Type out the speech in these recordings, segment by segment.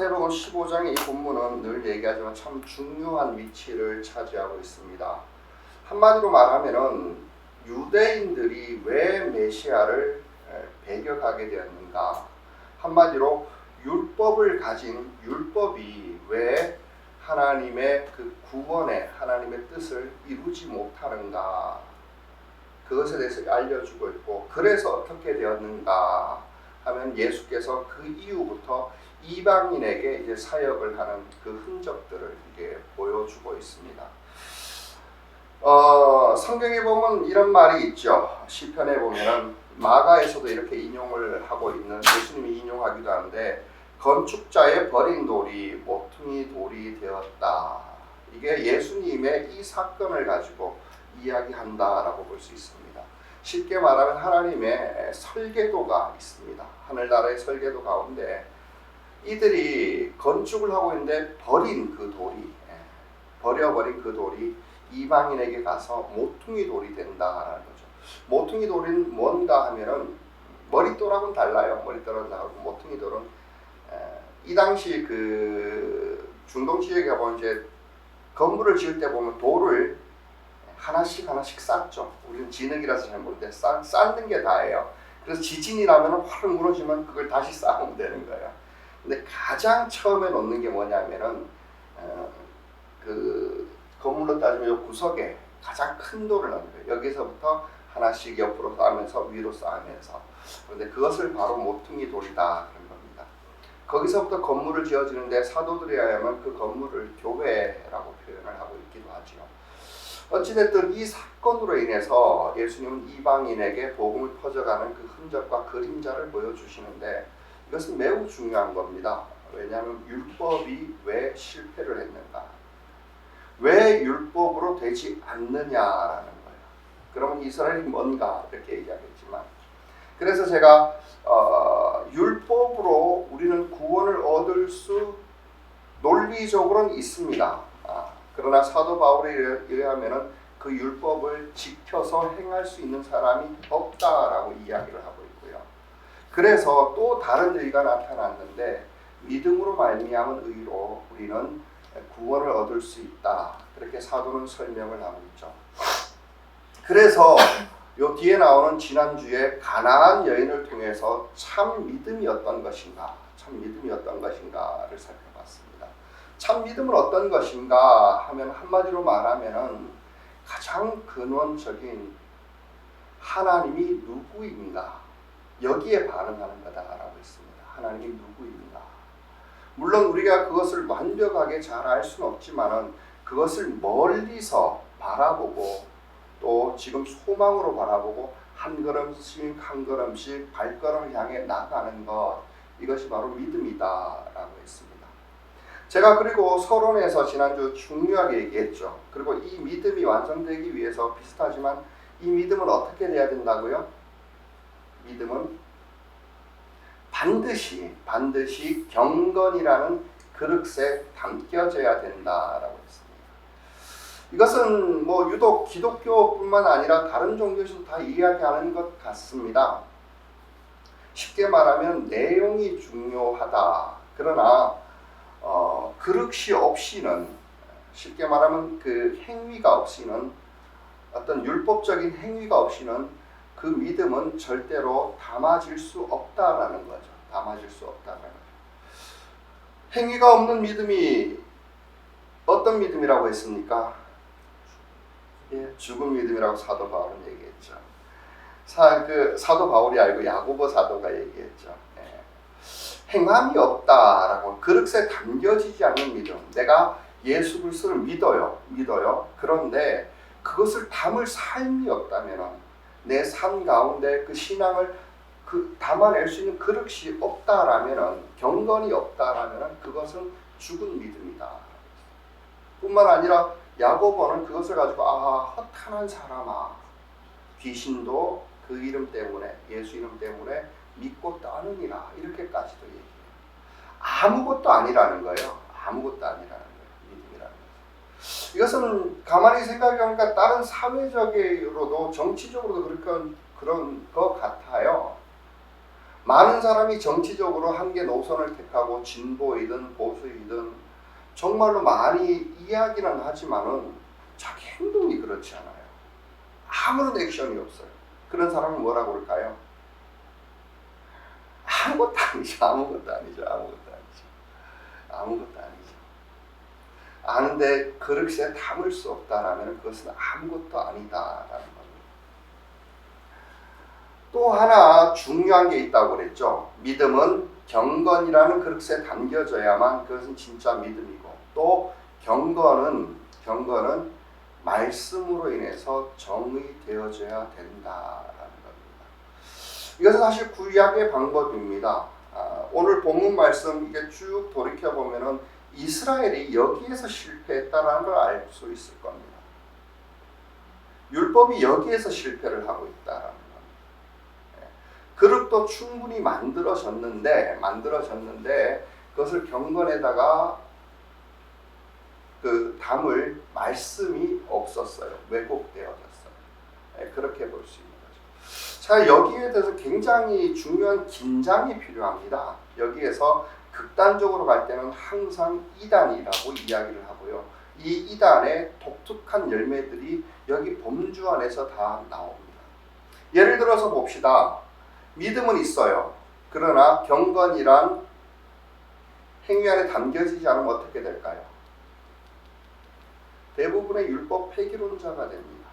마태복음 15장의 이 본문은 늘 얘기하지만 참 중요한 위치를 차지하고 있습니다. 한마디로 말하면은 유대인들이 왜 메시아를 배격하게 되었는가? 한마디로 율법을 가진 율법이 왜 하나님의 그 구원의 하나님의 뜻을 이루지 못하는가? 그것에 대해서 알려주고 있고, 그래서 어떻게 되었는가 하면 예수께서 그 이후부터 이방인에게 이제 사역을 하는 그 흔적들을 이게 보여주고 있습니다. 성경에 보면 이런 말이 있죠. 시편에 보면은 마가에서도 이렇게 인용을 하고 있는, 예수님이 인용하기도 하는데, 건축자의 버린 돌이 모퉁이 돌이 되었다. 이게 예수님의 이 사건을 가지고 이야기한다라고 볼 수 있습니다. 쉽게 말하면 하나님의 설계도가 있습니다. 하늘나라의 설계도 가운데 이들이 건축을 하고 있는데 버려버린 그 돌이 이방인에게 가서 모퉁이 돌이 된다라는 거죠. 모퉁이 돌은 뭔가 하면은 머릿돌하고는 달라요. 머릿돌은 다르고 모퉁이 돌은 이 당시 그 중동 지역에 가보면 이제 건물을 지을 때 보면 돌을 하나씩 쌓죠. 우리는 진흙이라서 잘 모르는데 쌓는 게 다예요. 그래서 지진이 나면 확 무너지면 그걸 다시 쌓으면 되는 거예요. 근데 가장 처음에 놓는 게 뭐냐면은 그 건물로 따지면 이 구석에 가장 큰 돌을 넣는 거예요. 여기서부터 하나씩 옆으로 쌓으면서 위로 쌓으면서. 그런데 그것을 바로 모퉁이 돌이다 그런 겁니다. 거기서부터 건물을 지어지는데 사도들에 의하면 그 건물을 교회라고 표현을 하고 있기도 하죠. 어찌됐든 이 사건으로 인해서 예수님은 이방인에게 복음을 퍼져가는 그 흔적과 그림자를 보여주시는데, 이것은 매우 중요한 겁니다. 왜냐하면 율법이 왜 실패를 했는가? 왜 율법으로 되지 않느냐라는 거예요. 그러면 이스라엘이 뭔가 이렇게 얘기하겠지만, 그래서 제가 율법으로 우리는 구원을 얻을 수 논리적으로는 있습니다. 그러나 사도 바울에 의하면은 그 율법을 지켜서 행할 수 있는 사람이 없다라고 이야기를 하고 있고요. 그래서 또 다른 의가 나타났는데, 믿음으로 말미암은 의로 우리는 구원을 얻을 수 있다. 그렇게 사도는 설명을 하고 있죠. 그래서 요 뒤에 나오는 지난주에 가나안 여인을 통해서 참 믿음이 어떤 것인가를 살펴봤습니다. 참 믿음은 어떤 것인가 하면 한마디로 말하면은 가장 근원적인 하나님이 누구인가, 여기에 반응하는 거다라고 했습니다. 하나님이 누구인가. 물론 우리가 그것을 완벽하게 잘 알 수는 없지만은 그것을 멀리서 바라보고 또 지금 소망으로 바라보고 한 걸음씩 한 걸음씩 발걸음을 향해 나가는 것, 이것이 바로 믿음이다라고 했습니다. 제가 그리고 서론에서 지난주 중요하게 얘기했죠. 그리고 이 믿음이 완성되기 위해서 비슷하지만 이 믿음은 어떻게 돼야 된다고요? 믿음은 반드시 경건이라는 그릇에 담겨져야 된다라고 했습니다. 이것은 뭐 유독 기독교뿐만 아니라 다른 종교에서도 다 이야기하는 것 같습니다. 쉽게 말하면 내용이 중요하다. 그러나 그릇이 없이는, 쉽게 말하면 그 행위가 없이는, 어떤 율법적인 행위가 없이는 그 믿음은 절대로 담아질 수 없다라는 거죠. 담아질 수 없다라는 거죠. 행위가 없는 믿음이 어떤 믿음이라고 했습니까? 죽은 믿음이라고 사도 바울은 얘기했죠. 사도 바울이 알고 야고보 사도가 얘기했죠. 행함이 없다라고, 그릇에 담겨지지 않는 믿음. 내가 예수 그리스도를 믿어요. 그런데 그것을 담을 삶이 없다면, 내 삶 가운데 그 신앙을 담아낼 수 있는 그릇이 없다라면, 경건이 없다라면 그것은 죽은 믿음이다. 뿐만 아니라 야고보는 그것을 가지고 허탄한 사람아, 귀신도 그 이름 때문에, 예수 이름 때문에 믿고 떠느니라, 이렇게까지도 얘기해요. 아무것도 아니라는 거예요. 믿음이라는 거죠. 이것은 가만히 생각해보니까 다른 사회적으로도 정치적으로도 그런 것 같아요. 많은 사람이 정치적으로 한계 노선을 택하고 진보이든 보수이든 정말로 많이 이야기는 하지만은 자기 행동이 그렇지 않아요. 아무런 액션이 없어요. 그런 사람은 뭐라고 그럴까요? 아무것도 아니죠. 아무것도 아니죠. 아무것도 아니죠. 아무것도 아니죠. 아는데 그릇에 담을 수 없다라면 그것은 아무것도 아니다라는 겁니다. 또 하나 중요한 게 있다고 그랬죠. 믿음은 경건이라는 그릇에 담겨져야만 그것은 진짜 믿음이고, 또 경건은 말씀으로 인해서 정의되어져야 된다라는 겁니다. 이것은 사실 구약의 방법입니다. 오늘 본문 말씀 이게 쭉 돌이켜 보면은 이스라엘이 여기에서 실패했다라는 걸 알 수 있을 겁니다. 율법이 여기에서 실패를 하고 있다라는 겁니다. 그릇도 충분히 만들어졌는데 그것을 경건에다가 그 담을 말씀이 없었어요. 왜곡되어졌어요. 그렇게 볼 수 있는 거죠. 자, 여기에 대해서 굉장히 중요한 긴장이 필요합니다. 여기에서 극단적으로 갈 때는 항상 이단이라고 이야기를 하고요. 이 이단의 독특한 열매들이 여기 범주 안에서 다 나옵니다. 예를 들어서 봅시다. 믿음은 있어요. 그러나 경건이란 행위 안에 담겨지지 않으면 어떻게 될까요? 대부분의 율법 폐기론자가 됩니다.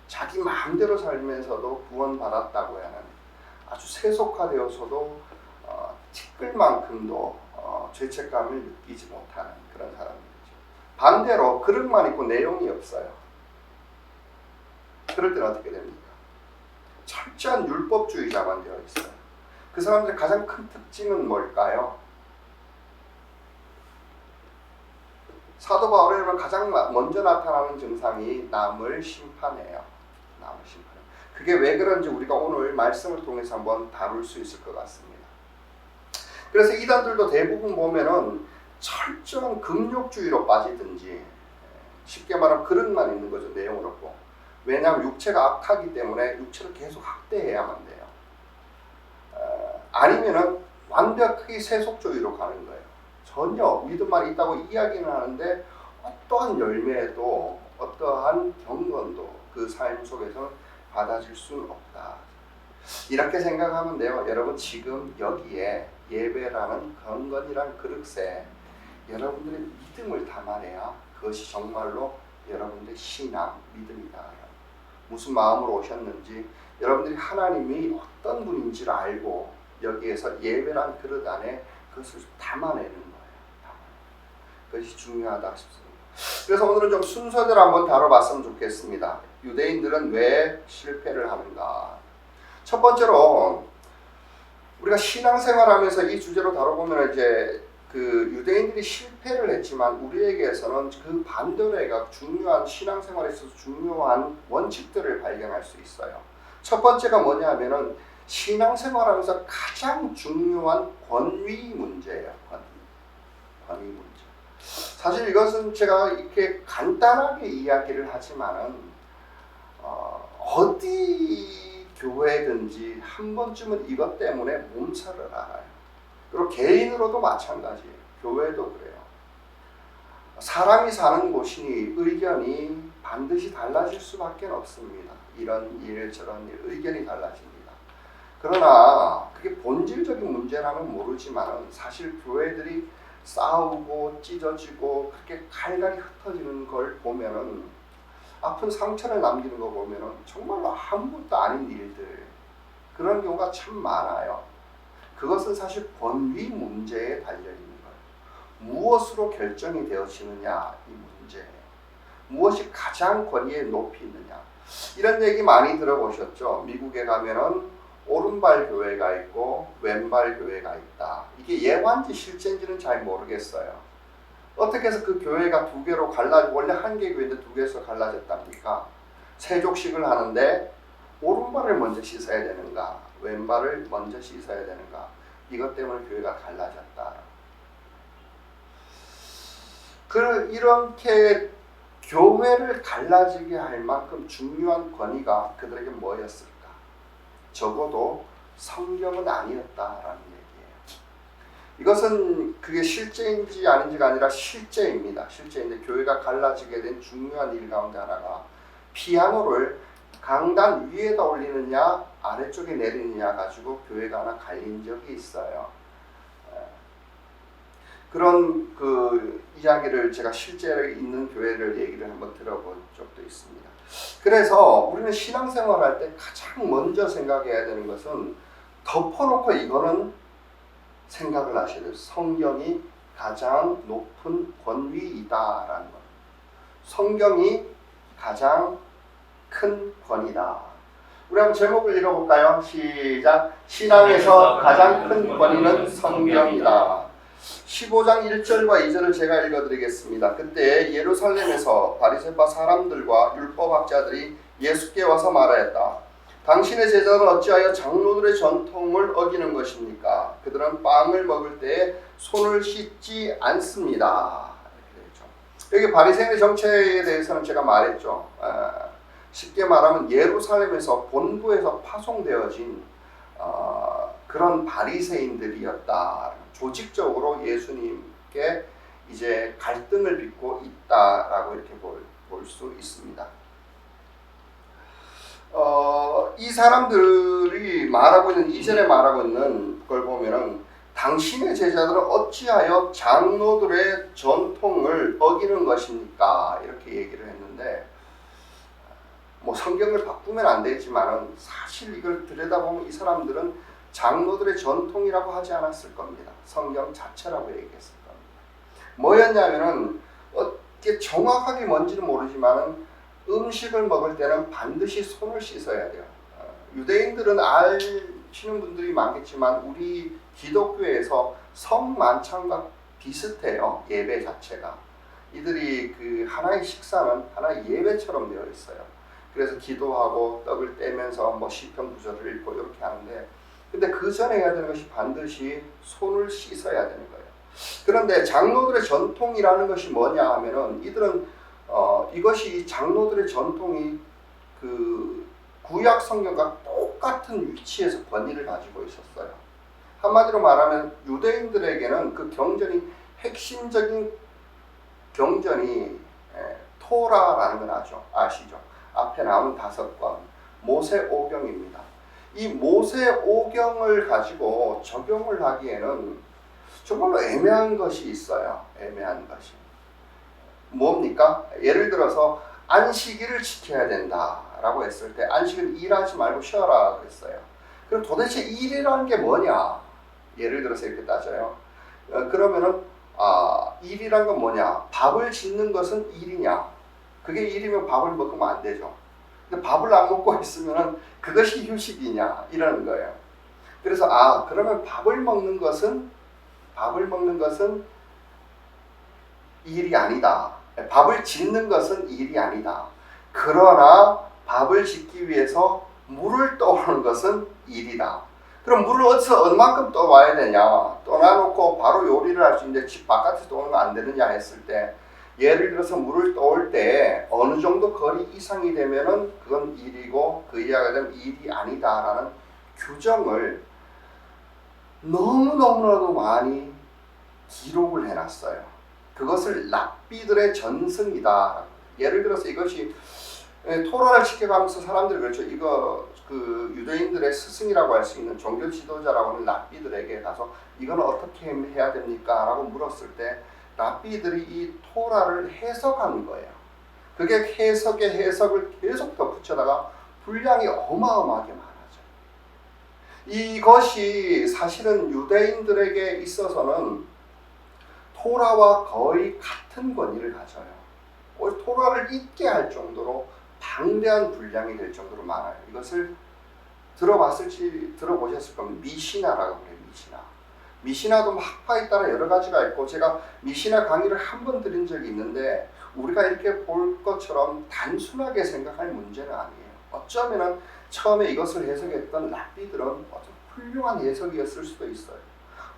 자기 마음대로 살면서도 구원받았다고 하는, 아주 세속화되어서도 티끌만큼도 죄책감을 느끼지 못하는 그런 사람들이죠. 반대로 그릇만 있고 내용이 없어요. 그럴 때는 어떻게 됩니까? 철저한 율법주의자만 되어 있어요. 그 사람들의 가장 큰 특징은 뭘까요? 사도 바울에 보면 가장 먼저 나타나는 증상이 남을 심판해요. 남을 심판해요. 그게 왜 그런지 우리가 오늘 말씀을 통해서 한번 다룰 수 있을 것 같습니다. 그래서 이단들도 대부분 보면은 철저한 금욕주의로 빠지든지, 쉽게 말하면 그릇만 있는 거죠. 내용은 없고. 왜냐하면 육체가 악하기 때문에 육체를 계속 학대해야만 돼요. 아니면은 완벽하게 세속주의로 가는 거예요. 전혀 믿음만 있다고 이야기는 하는데 어떠한 열매도 어떠한 경건도 그 삶 속에서 받아질 수는 없다. 이렇게 생각하면 돼요. 여러분 지금 여기에 예배라는 경건이란 그릇에 여러분들의 믿음을 담아내야 그것이 정말로 여러분들의 신앙, 믿음이다. 무슨 마음으로 오셨는지, 여러분들이 하나님이 어떤 분인지를 알고 여기에서 예배란 그릇 안에 그것을 담아내는 거예요. 그것이 중요하다 싶습니다. 그래서 오늘은 좀 순서대로 한번 다뤄봤으면 좋겠습니다. 유대인들은 왜 실패를 하는가? 첫 번째로 우리가 신앙생활하면서 이 주제로 다뤄보면 이제 그 유대인들이 실패를 했지만 우리에게서는 그 반대로 해가 중요한 신앙생활에 있어서 중요한 원칙들을 발견할 수 있어요. 첫 번째가 뭐냐 하면은 신앙생활하면서 가장 중요한 권위 문제예요. 권위 문제. 사실 이것은 제가 이렇게 간단하게 이야기를 하지만은 어디 교회든지 한 번쯤은 이것 때문에 몸살을 알아요. 그리고 개인으로도 마찬가지예요. 교회도 그래요. 사람이 사는 곳이니 의견이 반드시 달라질 수밖에 없습니다. 이런 일 저런 일 의견이 달라집니다. 그러나 그게 본질적인 문제라면 모르지만 사실 교회들이 싸우고 찢어지고 그렇게 갈갈이 흩어지는 걸 보면은, 아픈 상처를 남기는 거 보면은 정말로 아무것도 아닌 일들, 그런 경우가 참 많아요. 그것은 사실 권위 문제에 달려있는 거예요. 무엇으로 결정이 되어지느냐, 이 문제예요. 무엇이 가장 권위에 높이 있느냐. 이런 얘기 많이 들어보셨죠? 미국에 가면은 오른발 교회가 있고 왼발 교회가 있다. 이게 예화인지 실제인지는 잘 모르겠어요. 어떻게 해서 그 교회가 두 개로 원래 한 개 교회인데 두 개에서 갈라졌답니까? 세족식을 하는데 오른발을 먼저 씻어야 되는가, 왼발을 먼저 씻어야 되는가, 이것 때문에 교회가 갈라졌다. 이렇게 교회를 갈라지게 할 만큼 중요한 권위가 그들에게 뭐였을까? 적어도 성경은 아니었다라는 얘기예요. 이것은 그게 실제인지 아닌지가 아니라 실제입니다. 실제인데 교회가 갈라지게 된 중요한 일 가운데 하나가 피아노를 강단 위에다 올리느냐 아래쪽에 내리느냐 가지고 교회가 하나 갈린 적이 있어요. 그런 그 이야기를 제가 실제 있는 교회를 얘기를 한번 들어본 적도 있습니다. 그래서 우리는 신앙생활할 때 가장 먼저 생각해야 되는 것은 덮어놓고 이거는 생각을 하셔야 돼요. 성경이 가장 높은 권위이다라는 것. 성경이 가장 큰 권위다. 우리 한번 제목을 읽어볼까요? 시작. 신앙에서 가장 큰 권위는 성경이다. 15장 1절과 2절을 제가 읽어드리겠습니다. 그때 예루살렘에서 바리새파 사람들과 율법학자들이 예수께 와서 말하였다. 당신의 제자는 어찌하여 장로들의 전통을 어기는 것입니까? 그들은 빵을 먹을 때 손을 씻지 않습니다. 여기 바리새인의 정체에 대해서는 제가 말했죠. 쉽게 말하면 예루살렘에서 본부에서 파송되어진 그런 바리새인들이었다. 조직적으로 예수님께 이제 갈등을 빚고 있다라고 이렇게 볼 수 있습니다. 이 사람들이 말하고 있는 이전에 말하고 있는 걸 보면은 당신의 제자들은 어찌하여 장로들의 전통을 어기는 것입니까? 이렇게 얘기를 했는데 뭐 성경을 바꾸면 안 되지만은 사실 이걸 들여다보면 이 사람들은 장로들의 전통이라고 하지 않았을 겁니다. 성경 자체라고 얘기했을 겁니다. 뭐였냐면은 어떻게 정확하게 뭔지는 모르지만은 음식을 먹을 때는 반드시 손을 씻어야 돼요. 유대인들은 아시는 분들이 많겠지만 우리 기독교에서 성만찬과 비슷해요. 예배 자체가. 이들이 그 하나의 식사는 하나의 예배처럼 되어 있어요. 그래서 기도하고 떡을 떼면서 뭐 시편 구절을 읽고 이렇게 하는데 근데 그 전에 해야 되는 것이 반드시 손을 씻어야 되는 거예요. 그런데 장로들의 전통이라는 것이 뭐냐 하면은 이들은 이것이 장로들의 전통이 그 구약 성경과 똑같은 위치에서 권위를 가지고 있었어요. 한마디로 말하면 유대인들에게는 그 경전이 핵심적인 경전이 토라라는 건 아시죠? 앞에 나온 5권 모세오경입니다. 이 모세오경을 가지고 적용을 하기에는 정말로 애매한 것이 있어요. 애매한 것이. 뭡니까? 예를 들어서 안식일을 지켜야 된다라고 했을 때 안식일 일하지 말고 쉬어라 그랬어요. 그럼 도대체 일이라는 게 뭐냐? 예를 들어서 이렇게 따져요. 그러면은 일이란 건 뭐냐? 밥을 짓는 것은 일이냐? 그게 일이면 밥을 먹으면 안 되죠. 근데 밥을 안 먹고 있으면 그것이 휴식이냐? 이러는 거예요. 그래서 그러면 밥을 먹는 것은 일이 아니다. 밥을 짓는 것은 일이 아니다. 그러나 밥을 짓기 위해서 물을 떠오르는 것은 일이다. 그럼 물을 어디서 얼만큼 떠와야 되냐? 떠나놓고 바로 요리를 할 수 있는데 집 바깥에서 떠오르면 안 되느냐 했을 때 예를 들어서 물을 떠올 때 어느 정도 거리 이상이 되면은 그건 일이고 그 이하가 되면 일이 아니다라는 규정을 너무너무나도 많이 기록을 해놨어요. 그것을 랍비들의 전승이다. 예를 들어서 이것이 토라를 지켜가면서 사람들이 그렇죠. 이거 그 유대인들의 스승이라고 할 수 있는 종교 지도자라고 하는 랍비들에게 가서 이건 어떻게 해야 됩니까? 라고 물었을 때 랍비들이 이 토라를 해석하는 거예요. 그게 해석을 계속 덧붙여다가 분량이 어마어마하게 많아져요. 이것이 사실은 유대인들에게 있어서는 토라와 거의 같은 권위를 가져요. 토라를 잊게 할 정도로 방대한 분량이 될 정도로 많아요. 이것을 들어보셨을 겁니다. 미시나라고 그래요. 미시나도 학파에 따라 여러 가지가 있고 제가 미시나 강의를 한 번 드린 적이 있는데 우리가 이렇게 볼 것처럼 단순하게 생각할 문제는 아니에요. 어쩌면은 처음에 이것을 해석했던 랍비들은 아주 훌륭한 해석이었을 수도 있어요.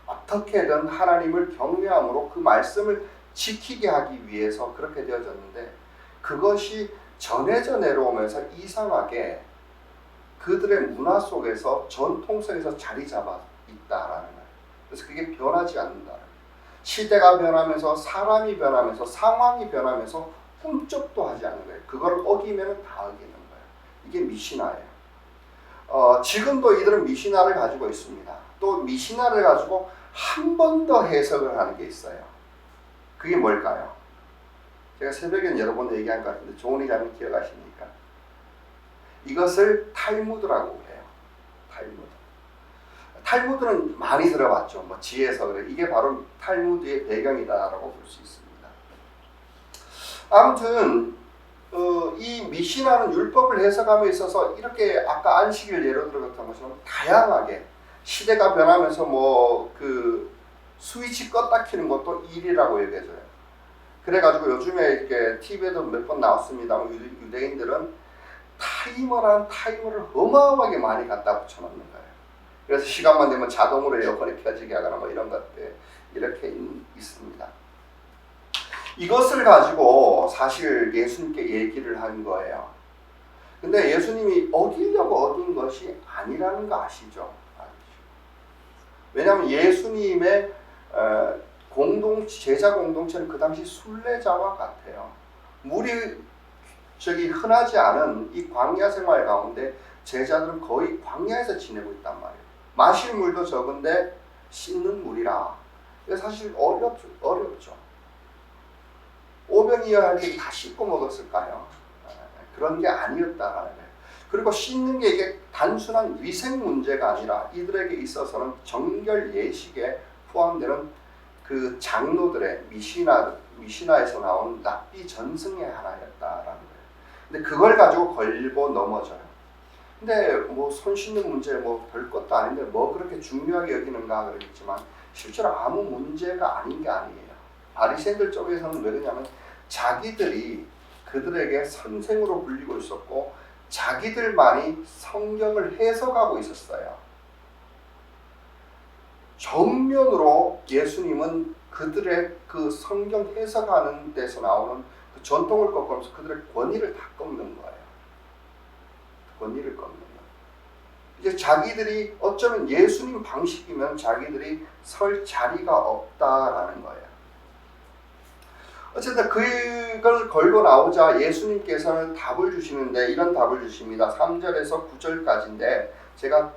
어떻게든 하나님을 경외함으로 그 말씀을 지키게 하기 위해서 그렇게 되어졌는데 그것이 전해져 내려오면서 이상하게 그들의 문화 속에서 전통 속에서 자리 잡아 있다라는 거예요. 그래서 그게 변하지 않는다는 거예요. 시대가 변하면서 사람이 변하면서 상황이 변하면서 꿈쩍도 하지 않는 거예요. 그걸 어기면 다 어기는 거예요. 이게 미시나예요. 지금도 이들은 미시나를 가지고 있습니다. 또 미시나를 가지고 한 번 더 해석을 하는 게 있어요. 그게 뭘까요? 제가 새벽엔 여러 번 얘기한 것 같은데 조은희 자매 기억하십니까? 이것을 탈무드라고 해요. 탈무드. 탈무드는 많이 들어봤죠. 뭐 지혜서 그래. 이게 바로 탈무드의 배경이다라고 볼 수 있습니다. 아무튼 이 미시나는 율법을 해석함에 있어서 이렇게 아까 안식일 예로 들었던 것처럼 다양하게 시대가 변하면서 뭐 그 스위치 껐다 켜는 것도 일이라고 여겨져요. 그래가지고 요즘에 이렇게 TV에도 몇 번 나왔습니다만 유대인들은 타이머를 어마어마하게 많이 갖다 붙여놓는 거예요. 그래서 시간만 되면 자동으로 에어컨이 켜지게 하거나 뭐 이런 것들 이렇게 있습니다. 이것을 가지고 사실 예수님께 얘기를 한 거예요. 근데 예수님이 어기려고 어긴 것이 아니라는 거 아시죠? 왜냐하면 예수님의 제자 공동체는 그 당시 순례자와 같아요. 물이 흔하지 않은 이 광야 생활 가운데 제자들은 거의 광야에서 지내고 있단 말이에요. 마실 물도 적은데 씻는 물이라. 사실 어렵죠. 오병이어 할 때 다 씻고 먹었을까요? 그런 게 아니었다라는 거예요. 그리고 씻는 게 이게 단순한 위생 문제가 아니라 이들에게 있어서는 정결 예식에 포함되는 그 장로들의 미시나에서 나온 랍비 전승의 하나였다라는 거예요. 근데 그걸 가지고 걸고 넘어져요. 근데 뭐 손 씻는 문제 뭐 별것도 아닌데 뭐 그렇게 중요하게 여기는가 그러겠지만 실제로 아무 문제가 아닌 게 아니에요. 바리새인들 쪽에서는 왜 그러냐면 자기들이 그들에게 선생으로 불리고 있었고 자기들만이 성경을 해석하고 있었어요. 정면으로 예수님은 그들의 그 성경 해석하는 데서 나오는 그 전통을 꺾으면서 그들의 권위를 다 꺾는 거예요. 권위를 꺾는 거예요. 이제 자기들이 어쩌면 예수님 방식이면 자기들이 설 자리가 없다라는 거예요. 어쨌든 그걸 걸고 나오자 예수님께서는 답을 주시는데 이런 답을 주십니다. 3절에서 9절까지인데 제가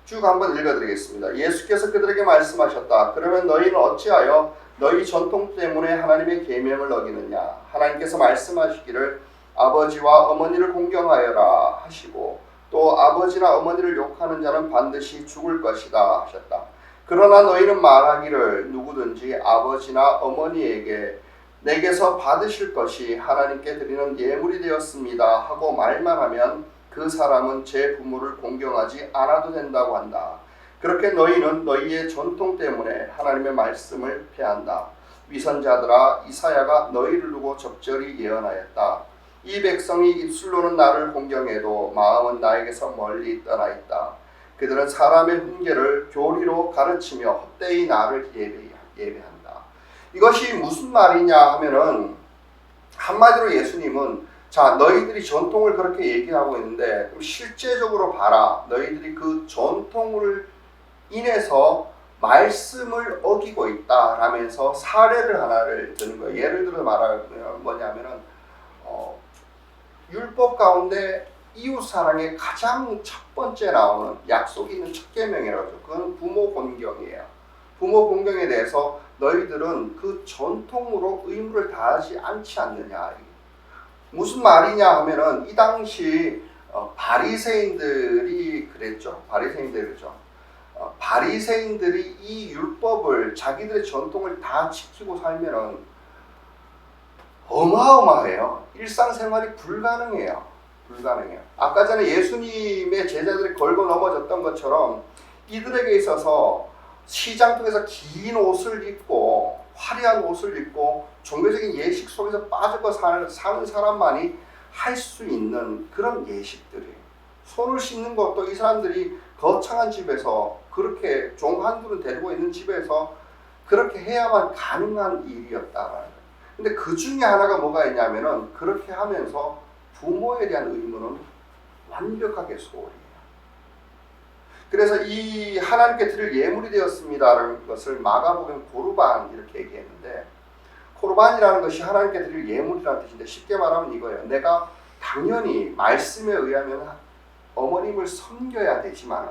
쭉 한번 읽어드리겠습니다. 예수께서 그들에게 말씀하셨다. 그러면 너희는 어찌하여 너희 전통 때문에 하나님의 계명을 어기느냐. 하나님께서 말씀하시기를 아버지와 어머니를 공경하여라 하시고 또 아버지나 어머니를 욕하는 자는 반드시 죽을 것이다 하셨다. 그러나 너희는 말하기를 누구든지 아버지나 어머니에게 내게서 받으실 것이 하나님께 드리는 예물이 되었습니다 하고 말만 하면 그 사람은 제 부모를 공경하지 않아도 된다고 한다. 그렇게 너희는 너희의 전통 때문에 하나님의 말씀을 폐한다. 위선자들아 이사야가 너희를 두고 적절히 예언하였다. 이 백성이 입술로는 나를 공경해도 마음은 나에게서 멀리 떠나 있다. 그들은 사람의 훈계를 교리로 가르치며 헛되이 나를 예배한다. 이것이 무슨 말이냐 하면은 한마디로 예수님은 자 너희들이 전통을 그렇게 얘기하고 있는데 그럼 실제적으로 봐라. 너희들이 그 전통을 인해서 말씀을 어기고 있다라면서 사례를 하나를 드는 거예요. 예를 들어 말하면 뭐냐면은 율법 가운데 이웃사랑의 가장 첫 번째 나오는 약속이 있는 첫 계명이라고 하죠. 그건 부모 공경이에요. 부모 공경에 대해서 너희들은 그 전통으로 의무를 다하지 않지 않느냐. 무슨 말이냐 하면은 이 당시 바리새인들이 그랬죠. 바리새인들이 이 율법을 자기들의 전통을 다 지키고 살면은 어마어마해요. 일상생활이 불가능해요. 아까 전에 예수님의 제자들이 걸고 넘어졌던 것처럼 이들에게 있어서 시장 통해서 긴 옷을 입고 화려한 옷을 입고 종교적인 예식 속에서 빠지고 사는 사람만이 할 수 있는 그런 예식들이에요. 손을 씻는 것도 이 사람들이 거창한 집에서 그렇게 종 한둘은 데리고 있는 집에서 그렇게 해야만 가능한 일이었다라는 거예요. 근데 그 중에 하나가 뭐가 있냐면은 그렇게 하면서 부모에 대한 의무는 완벽하게 소홀해요. 그래서 이 하나님께 드릴 예물이 되었습니다라는 것을 마가복음 고르반 이렇게 얘기했는데, 고르반이라는 것이 하나님께 드릴 예물이라는 뜻인데 쉽게 말하면 이거예요. 내가 당연히 말씀에 의하면 어머님을 섬겨야 되지만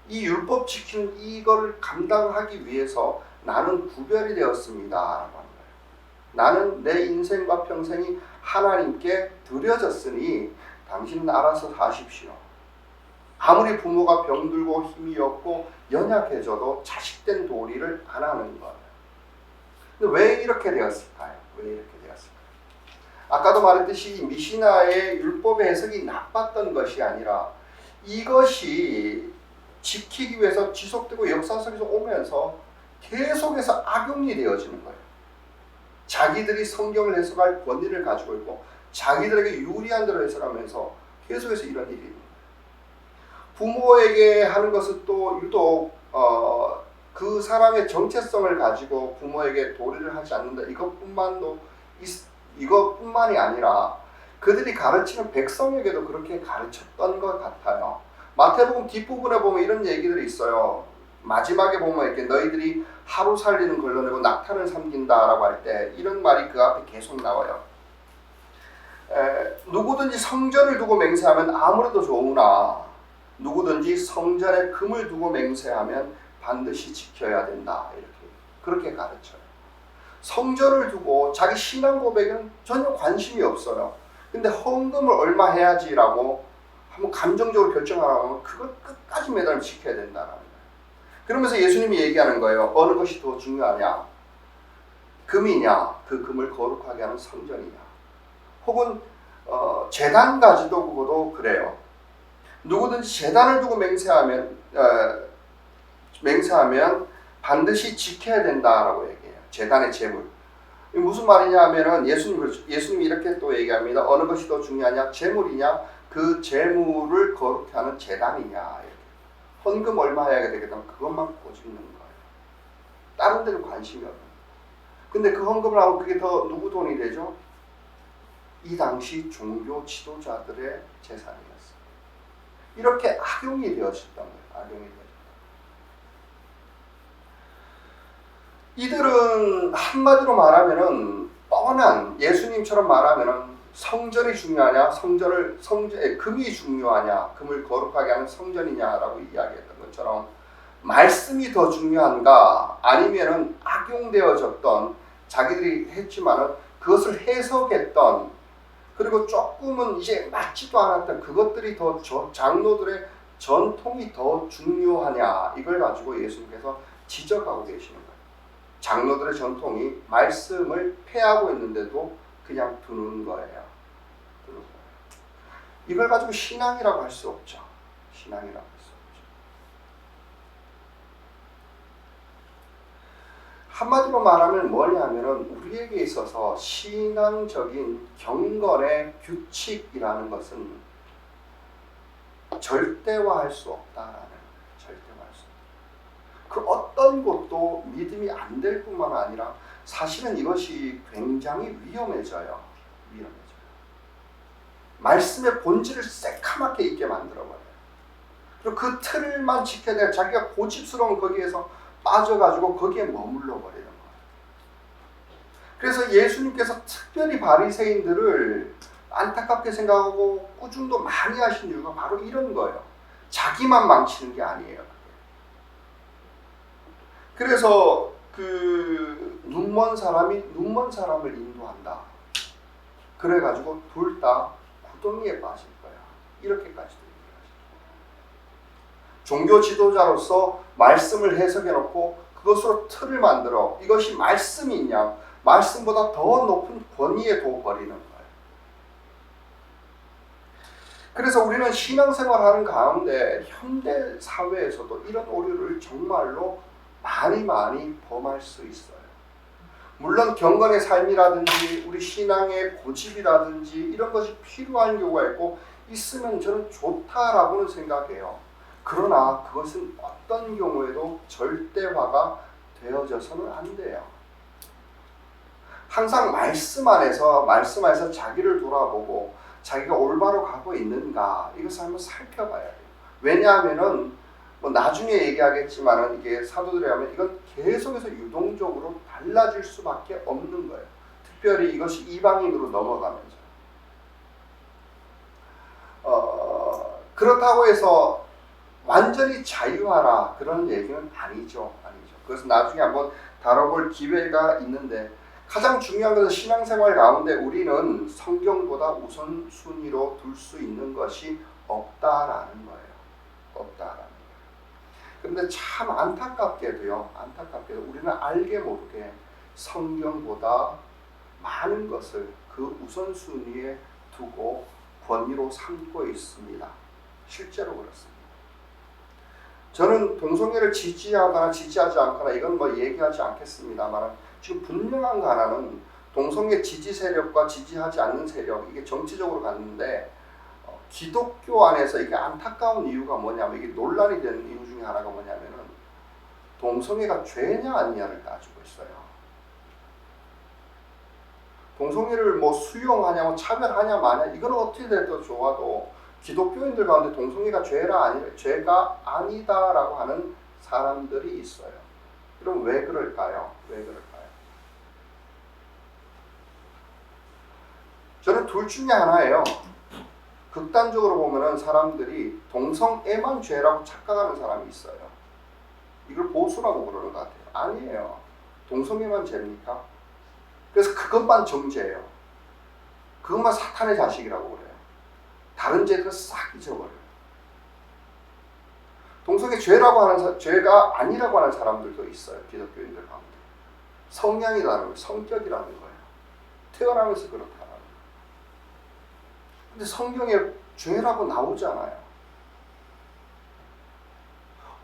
이 율법 지키는 이걸 감당하기 위해서 나는 구별이 되었습니다라고 하는 거예요. 나는 내 인생과 평생이 하나님께 드려졌으니 당신은 알아서 사십시오. 아무리 부모가 병들고 힘이 없고 연약해져도 자식된 도리를 안 하는 거예요. 근데 왜 이렇게 되었을까요? 왜 이렇게 되었을까요? 아까도 말했듯이 미시나의 율법의 해석이 나빴던 것이 아니라 이것이 지키기 위해서 지속되고 역사 속에서 오면서 계속해서 악용이 되어지는 거예요. 자기들이 성경을 해석할 권리를 가지고 있고 자기들에게 유리한 대로 해석하면서 계속해서 이런 일이 있는 거예요. 부모에게 하는 것은 또 유독 그 사람의 정체성을 가지고 부모에게 도리를 하지 않는다. 이것뿐만이 아니라 그들이 가르치는 백성에게도 그렇게 가르쳤던 것 같아요. 마태복음 뒷부분에 보면 이런 얘기들이 있어요. 마지막에 보면 이렇게 너희들이 하루 살리는 걸러내고 낙타를 섬긴다라고 할 때 이런 말이 그 앞에 계속 나와요. 누구든지 성전을 두고 맹세하면 아무래도 좋으나 누구든지 성전에 금을 두고 맹세하면 반드시 지켜야 된다. 이렇게 그렇게 가르쳐요. 성전을 두고 자기 신앙 고백에는 전혀 관심이 없어요. 근데 헌금을 얼마 해야지라고 한번 감정적으로 결정하라면 그걸 끝까지 매달 지켜야 된다는 거예요. 그러면서 예수님이 얘기하는 거예요. 어느 것이 더 중요하냐? 금이냐? 그 금을 거룩하게 하는 성전이냐? 혹은 제단 가지도 그것도 그래요. 누구든지 제단을 두고 맹세하면 반드시 지켜야 된다라고 얘기해요. 제단의 제물. 무슨 말이냐 하면은 예수님이 이렇게 또 얘기합니다. 어느 것이 더 중요하냐? 제물이냐? 그 제물을 거룩히 하는 제단이냐? 이렇게. 헌금 얼마 해야 되겠다. 그것만 고집는 거예요. 다른 데는 관심이 없는 거예요. 근데 그 헌금을 하면 그게 더 누구 돈이 되죠? 이 당시 종교 지도자들의 재산이었어요. 이렇게 악용이 되었었던 거예요. 악용이 되었어요. 이들은 한마디로 말하면은 뻔한 예수님처럼 말하면은 성전이 중요하냐, 금이 중요하냐, 금을 거룩하게 하는 성전이냐라고 이야기했던 것처럼 말씀이 더 중요한가 아니면은 악용되어졌던 자기들이 했지만은 그것을 해석했던 그리고 조금은 이제 맞지도 않았던 그것들이 더 장로들의 전통이 더 중요하냐 이걸 가지고 예수님께서 지적하고 계시는 거예요. 장로들의 전통이 말씀을 폐하고 있는데도 그냥 두는 거예요. 이걸 가지고 신앙이라고 할 수 없죠. 신앙이라고 할 수 없죠. 한마디로 말하면 뭐냐면은 우리에게 있어서 신앙적인 경건의 규칙이라는 것은 절대화할 수 없다라는 거예요. 절대화할 수 없다. 그 어떤 것도 믿음이 안 될 뿐만 아니라 사실은 이것이 굉장히 위험해져요. 말씀의 본질을 새카맣게 있게 만들어버려요. 그리고 그 틀만 지켜야 돼. 자기가 고집스러운 거기에서 빠져가지고 거기에 머물러 버리는 거예요. 그래서 예수님께서 특별히 바리새인들을 안타깝게 생각하고 꾸중도 많이 하신 이유가 바로 이런 거예요. 자기만 망치는 게 아니에요. 그래서 그 눈먼 사람이 눈먼 사람을 인도한다. 그래가지고 둘 다 구덩이에 빠질 거야. 이렇게까지도 얘기하시죠. 종교 지도자로서 말씀을 해석해놓고 그것으로 틀을 만들어 이것이 말씀이냐 말씀보다 더 높은 권위에 둬버리는 거예요. 그래서 우리는 신앙생활하는 가운데 현대 사회에서도 이런 오류를 정말로 많이 범할 수 있어요. 물론 경건의 삶이라든지 우리 신앙의 고집이라든지 이런 것이 필요한 경우가 있고 있으면 저는 좋다라고는 생각해요. 그러나 그것은 어떤 경우에도 절대화가 되어져서는 안 돼요. 항상 말씀 안에서 자기를 돌아보고 자기가 올바로 가고 있는가 이것을 한번 살펴봐야 돼요. 왜냐하면은 뭐 나중에 얘기하겠지만은 이게 사도들에 하면 이건 계속해서 유동적으로 달라질 수밖에 없는 거예요. 특별히 이것이 이방인으로 넘어가면서. 그렇다고 해서 완전히 자유하라 그런 얘기는 아니죠. 그래서 나중에 한번 다뤄볼 기회가 있는데 가장 중요한 것은 신앙생활 가운데 우리는 성경보다 우선순위로 둘 수 있는 것이 없다라는 거예요. 없다라는 거예요. 그런데 참 안타깝게도 우리는 알게 모르게 성경보다 많은 것을 그 우선순위에 두고 권위로 삼고 있습니다. 실제로 그렇습니다. 저는 동성애를 지지하거나 지지하지 않거나 이건 뭐 얘기하지 않겠습니다만 지금 분명한 거 하나는 동성애 지지 세력과 지지하지 않는 세력 이게 정치적으로 갔는데 기독교 안에서 이게 안타까운 이유가 뭐냐면 이게 논란이 되는 이유 중에 하나가 뭐냐면은 동성애가 죄냐 아니냐를 따지고 있어요. 동성애를 뭐 수용하냐, 뭐 차별하냐 마냐 이건 어떻게 돼도 좋아도 기독교인들 가운데 동성애가 죄가 아니다라고 하는 사람들이 있어요. 그럼 왜 그럴까요? 저는 둘 중에 하나예요. 극단적으로 보면은 사람들이 동성애만 죄라고 착각하는 사람이 있어요. 이걸 보수라고 부르는 것 같아요. 아니에요. 동성애만 죄입니까? 그래서 그것만 정죄예요. 그것만 사탄의 자식이라고 그래요. 다른 죄들은 싹 잊어버려요. 동성애 죄가 아니라고 하는 사람들도 있어요. 기독교인들 가운데. 성향이라는 거예요. 성격이라는 거예요. 태어나면서 그렇다는 거예요. 근데 성경에 죄라고 나오잖아요.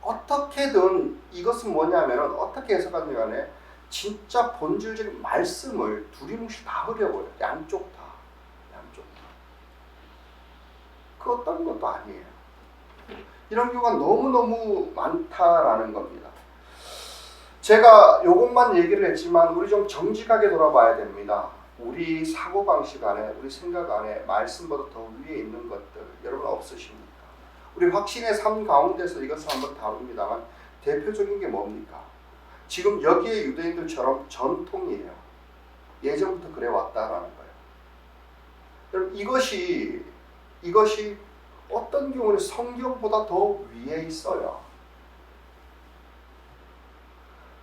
어떻게든 이것은 뭐냐면은 어떻게 해석하든 간에 진짜 본질적인 말씀을 두리뭉실 다 흐려버려요. 양쪽 다. 그 어떤 것도 아니에요. 이런 경우가 너무너무 많다라는 겁니다. 제가 이것만 얘기를 했지만 우리 좀 정직하게 돌아봐야 됩니다. 우리 사고방식 안에, 우리 생각 안에 말씀보다 더 위에 있는 것들 여러분 없으십니까? 우리 확신의 삶 가운데서 이것을 한번 다룹니다만 대표적인 게 뭡니까? 지금 여기에 유대인들처럼 전통이에요. 예전부터 그래 왔다라는 거예요. 여러분 이것이 어떤 경우는 성경보다 더 위에 있어요.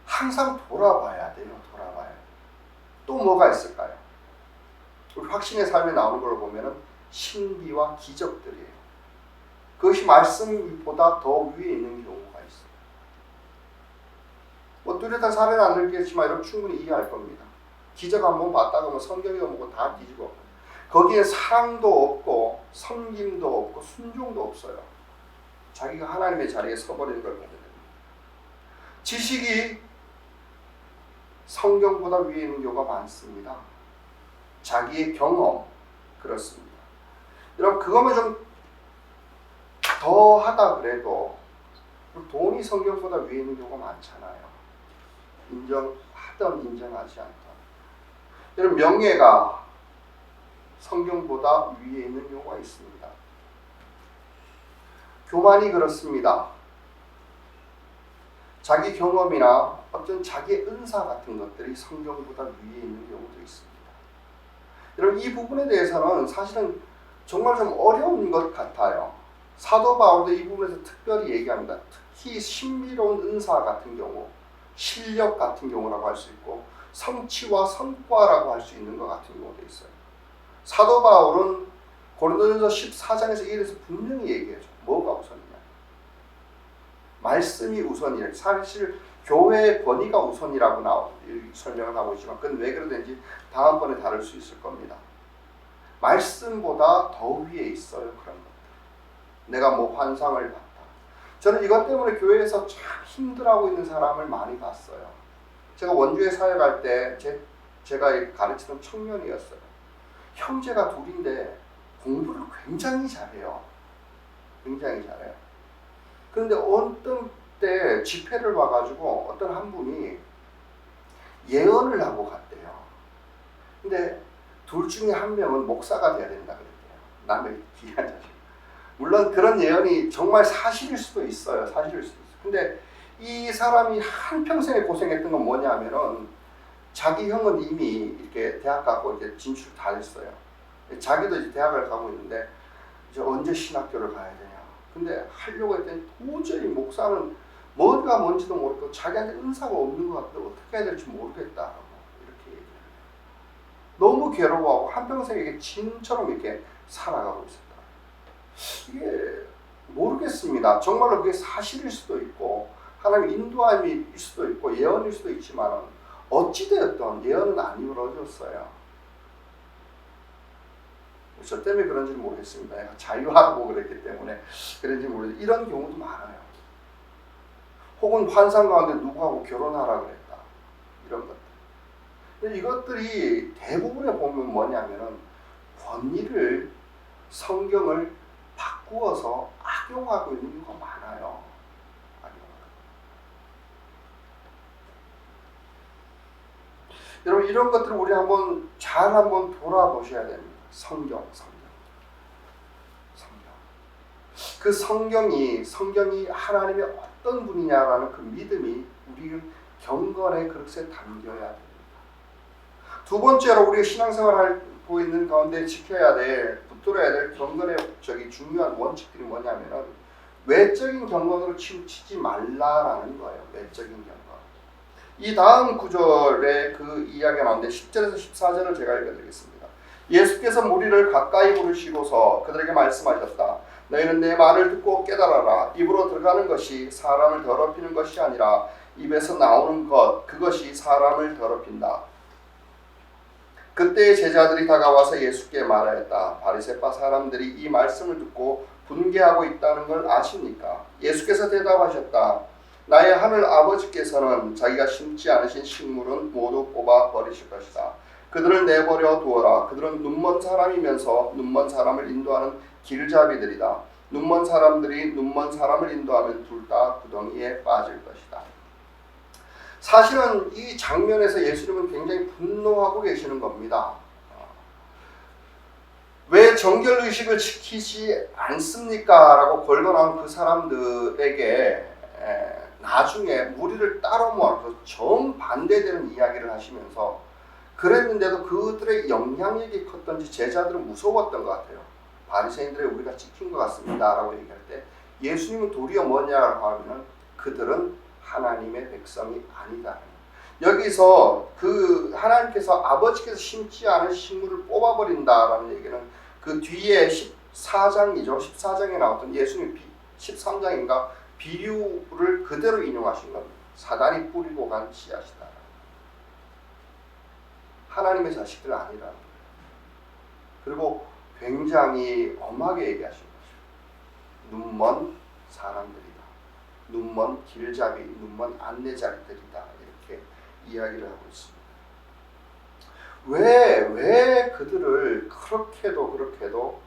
항상 돌아봐야 돼요. 또 뭐가 있을까요? 우리 확신의 삶에 나오는 걸 보면은 신비와 기적들이에요. 그것이 말씀보다 더 위에 있는 경우가 있어요. 뭐 뚜렷한 사례는 안 들겠지만 여러분 충분히 이해할 겁니다. 기적 한번 봤다가 뭐 성경에도 뭐고 다 뒤집어. 거기에 사랑도 없고 섬김도 없고 순종도 없어요. 자기가 하나님의 자리에 서버리는 걸 보게 됩니다. 지식이 성경보다 위에 있는 경우가 많습니다. 자기의 경험 그렇습니다. 여러분 그거면 좀 더 하다 그래도 돈이 성경보다 위에 있는 경우가 많잖아요. 인정하던 인정하지 않던. 여러분 명예가 성경보다 위에 있는 경우가 있습니다. 교만이 그렇습니다. 자기 경험이나 어떤 자기의 은사 같은 것들이 성경보다 위에 있는 경우도 있습니다. 여러분 이 부분에 대해서는 사실은 정말 좀 어려운 것 같아요. 사도 바울도 이 부분에서 특별히 얘기합니다. 특히 신비로운 은사 같은 경우, 실력 같은 경우라고 할 수 있고 성취와 성과라고 할 수 있는 것 같은 경우도 있어요. 사도 바울은 고린도전서 14장에서 이에 대해서 분명히 얘기해줘. 뭐가 우선이냐. 말씀이 우선이에요. 사실 교회의 권위가 우선이라고 설명을 하고 있지만 그건 왜 그러는지 다음번에 다룰 수 있을 겁니다. 말씀보다 더 위에 있어요. 그런 것들. 내가 뭐 환상을 봤다. 저는 이것 때문에 교회에서 참 힘들어하고 있는 사람을 많이 봤어요. 제가 원주에 사역할 때 제가 가르치던 청년이었어요. 형제가 둘인데 공부를 굉장히 잘해요. 그런데 어떤 때 집회를 와가지고 어떤 한 분이 예언을 하고 갔대요. 근데 둘 중에 한 명은 목사가 돼야 된다 그랬대요. 남에게 기이한 자식. 물론 그런 예언이 정말 사실일 수도 있어요. 사실일 수도 있어요. 근데 이 사람이 한평생에 고생했던 건 뭐냐면은 자기 형은 이미 이렇게 대학 가고 이제 진출 다 했어요. 자기도 이제 대학을 가고 있는데 이제 언제 신학교를 가야 되냐. 근데 하려고 했더니 도저히 목사는 뭐가 뭔지도 모르고 자기한테 은사가 없는 것 같아서 어떻게 해야 될지 모르겠다. 이렇게 얘기해요. 너무 괴로워하고 한평생 이게 진처럼 이렇게 살아가고 있었다. 이게 모르겠습니다. 정말로 그게 사실일 수도 있고 하나님의 인도함일 수도 있고 예언일 수도 있지만 어찌되었던 예언은 안 이루어졌어요. 저 때문에 그런지는 모르겠습니다. 내가 자유하고 그랬기 때문에 그런지 모르겠어요. 이런 경우도 많아요. 혹은 환상 가운데 누구하고 결혼하라 그랬다. 이런 것들. 근데 이것들이 대부분에 보면 뭐냐면은 권위를 성경을 바꾸어서 악용하고 있는 경우가 많아요. 여러분 이런 것들을 우리 잘 한번 돌아보셔야 됩니다. 성경. 그 성경이 하나님의 어떤 분이냐라는 그 믿음이 우리 경건의 그릇에 담겨야 됩니다. 두 번째로 우리가 신앙생활을 하고 있는 가운데 지켜야 될, 붙들어야 될 경건의 중요한 원칙들이 뭐냐면은 외적인 경건으로 치우치지 말라라는 거예요. 외적인 경건. 이 다음 구절에 그 이야기가 나오는데 10절에서 14절을 제가 읽어드리겠습니다. 예수께서 무리를 가까이 부르시고서 그들에게 말씀하셨다. 너희는 내 말을 듣고 깨달아라. 입으로 들어가는 것이 사람을 더럽히는 것이 아니라 입에서 나오는 것, 그것이 사람을 더럽힌다. 그때 제자들이 다가와서 예수께 말하였다. 바리새파 사람들이 이 말씀을 듣고 분개하고 있다는 걸 아십니까? 예수께서 대답하셨다. 나의 하늘 아버지께서는 자기가 심지 않으신 식물은 모두 뽑아 버리실 것이다. 그들을 내버려 두어라. 그들은 눈먼 사람이면서 눈먼 사람을 인도하는 길잡이들이다. 눈먼 사람들이 눈먼 사람을 인도하면 둘 다 구덩이에 빠질 것이다. 사실은 이 장면에서 예수님은 굉장히 분노하고 계시는 겁니다. 왜 정결의식을 지키지 않습니까? 라고 걸거나온 그 사람들에게 나중에 무리를 따로 모아서 정반대되는 이야기를 하시면서 그랬는데도 그들의 영향력이 컸던지 제자들은 무서웠던 것 같아요. 바리새인들의 우리가 찍힌 것 같습니다 라고 얘기할 때 예수님은 도리어 뭐냐고 하면 그들은 하나님의 백성이 아니다. 여기서 그 하나님께서 아버지께서 심지 않은 식물을 뽑아버린다라는 얘기는 그 뒤에 14장이죠. 14장에 나왔던 예수님 13장인가 비유를 그대로 인용하신 겁니다. 사단이 뿌리고 간 씨앗이다. 하나님의 자식들 아니라는 거예요. 그리고 굉장히 엄하게 얘기하신 거죠. 눈먼 사람들이다. 눈먼 길잡이, 눈먼 안내자리들이다. 이렇게 이야기를 하고 있습니다. 왜 그들을 그렇게도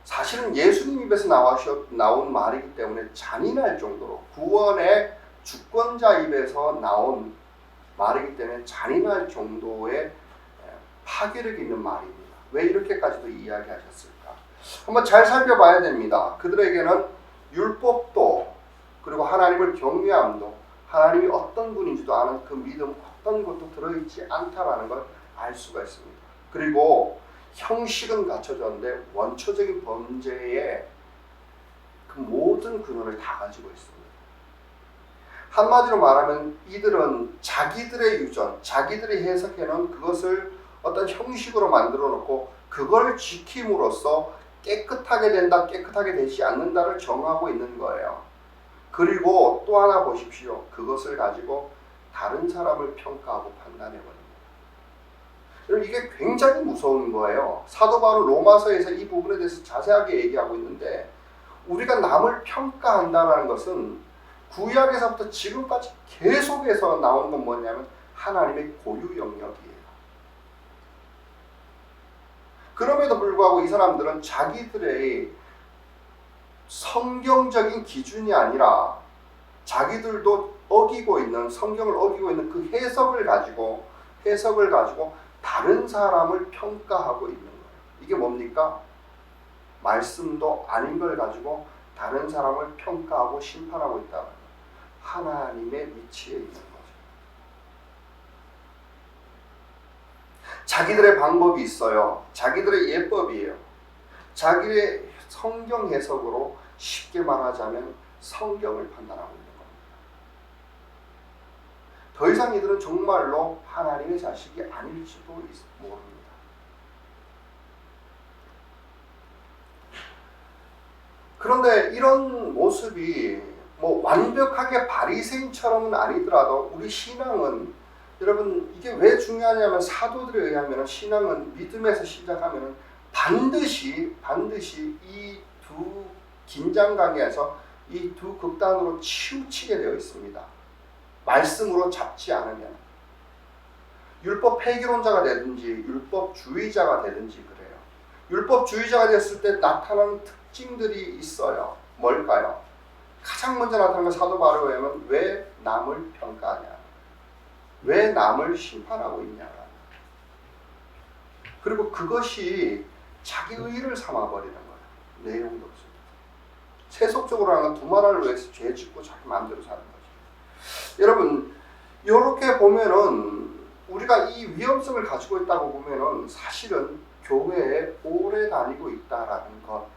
사실은 예수님 입에서 나온 말이기 때문에 잔인할 정도로 구원의 주권자 입에서 나온 말이기 때문에 잔인할 정도의 파괴력 있는 말입니다. 왜 이렇게까지도 이야기하셨을까? 한번 잘 살펴봐야 됩니다. 그들에게는 율법도 그리고 하나님을 경외함도 하나님이 어떤 분인지도 아는 그 믿음 어떤 것도 들어있지 않다라는 걸 알 수가 있습니다. 그리고 형식은 갖춰졌는데 원초적인 범죄의 그 모든 근원을 다 가지고 있습니다. 한마디로 말하면 이들은 자기들의 유전, 자기들이 해석해놓은 그것을 어떤 형식으로 만들어 놓고 그걸 지킴으로써 깨끗하게 된다, 깨끗하게 되지 않는다를 정하고 있는 거예요. 그리고 또 하나 보십시오. 그것을 가지고 다른 사람을 평가하고 판단해버립니다. 여러분 이게 굉장히 무서운 거예요. 사도 바울 로마서에서 이 부분에 대해서 자세하게 얘기하고 있는데 우리가 남을 평가한다는 것은 구약에서부터 지금까지 계속해서 나오는 건 뭐냐면 하나님의 고유 영역이에요. 그럼에도 불구하고 이 사람들은 자기들의 성경적인 기준이 아니라 자기들도 어기고 있는 성경을 어기고 있는 그 해석을 가지고 다른 사람을 평가하고 있는 거예요. 이게 뭡니까? 말씀도 아닌 걸 가지고 다른 사람을 평가하고 심판하고 있다. 하나님의 위치에 있는 거죠. 자기들의 방법이 있어요. 자기들의 예법이에요. 자기의 성경 해석으로 쉽게 말하자면 성경을 판단하고 있는 겁니다. 더 이상 이들은 정말로 하나님의 자식이 아닐지도 모릅니다. 그런데 이런 모습이 뭐 완벽하게 바리새인처럼은 아니더라도 우리 신앙은, 여러분 이게 왜 중요하냐면 사도들에 의하면 신앙은 믿음에서 시작하면 반드시 이 두 긴장강에서 이 두 극단으로 치우치게 되어 있습니다. 말씀으로 잡지 않으면 율법 폐기론자가 되든지 율법주의자가 되든지 그래요. 율법주의자가 됐을 때 나타나는 특징들이 있어요. 뭘까요? 가장 먼저 나타나는 사도 바울에 의하면 왜 남을 평가하냐, 왜 남을 심판하고 있냐, 그리고 그것이 자기 의를 삼아버리는 거예요. 내용도 없습니다. 세속적으로 하는 건 두말을 위해서 죄 짓고 자기 마음대로 사는 거죠. 여러분 이렇게 보면은 우리가 이 위험성을 가지고 있다고 보면은 사실은 교회에 오래 다니고 있다라는 것,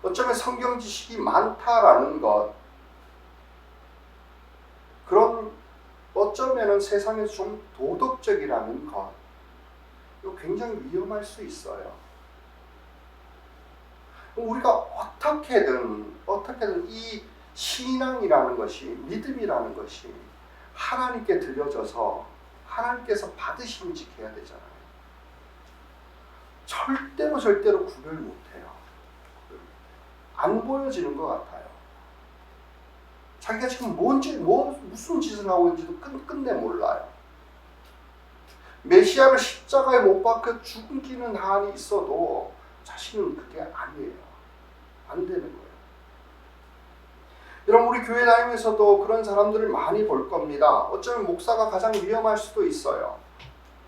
어쩌면 성경 지식이 많다라는 것, 그런 어쩌면은 세상에서 좀 도덕적이라는 것, 이거 굉장히 위험할 수 있어요. 우리가 어떻게든 이 신앙이라는 것이, 믿음이라는 것이 하나님께 들려져서 하나님께서 받으심직해야 되잖아요. 절대로 구별 못해요. 안 보여지는 것 같아요. 자기가 지금 무슨 짓을 하고 있는지도 끝내 몰라요. 메시아를 십자가에 못 박혀 죽이는 한이 있어도 자신은 그게 아니에요. 안 되는 거예요. 여러분 우리 교회 다니면서도 그런 사람들을 많이 볼 겁니다. 어쩌면 목사가 가장 위험할 수도 있어요.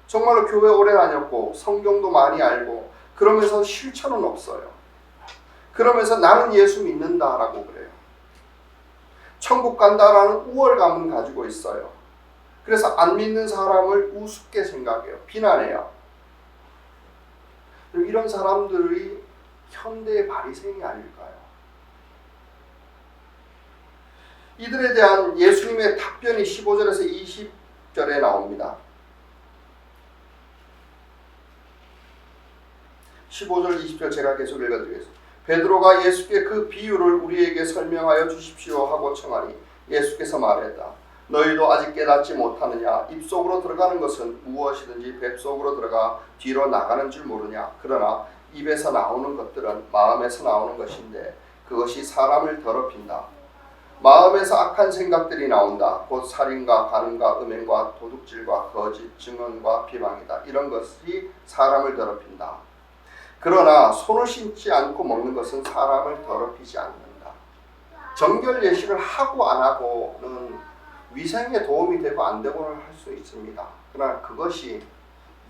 정말로 교회 오래 다녔고 성경도 많이 알고 그러면서 실천은 없어요. 그러면서 나는 예수 믿는다라고 그래요. 천국 간다라는 우월감은 가지고 있어요. 그래서 안 믿는 사람을 우습게 생각해요. 비난해요. 이런 사람들이 현대의 바리새인이 아닐까요? 이들에 대한 예수님의 답변이 15절에서 20절에 나옵니다. 15절 20절 제가 계속 읽어드리겠습니다. 베드로가 예수께 그 비유를 우리에게 설명하여 주십시오 하고 청하니 예수께서 말했다. 너희도 아직 깨닫지 못하느냐? 입속으로 들어가는 것은 무엇이든지 뱃속으로 들어가 뒤로 나가는 줄 모르냐? 그러나 입에서 나오는 것들은 마음에서 나오는 것인데 그것이 사람을 더럽힌다. 마음에서 악한 생각들이 나온다. 곧 살인과 간음과 음행과 도둑질과 거짓 증언과 비방이다. 이런 것이 사람을 더럽힌다. 그러나 손을 씻지 않고 먹는 것은 사람을 더럽히지 않는다. 정결 예식을 하고 안 하고는 위생에 도움이 되고 안 되고는 할 수 있습니다. 그러나 그것이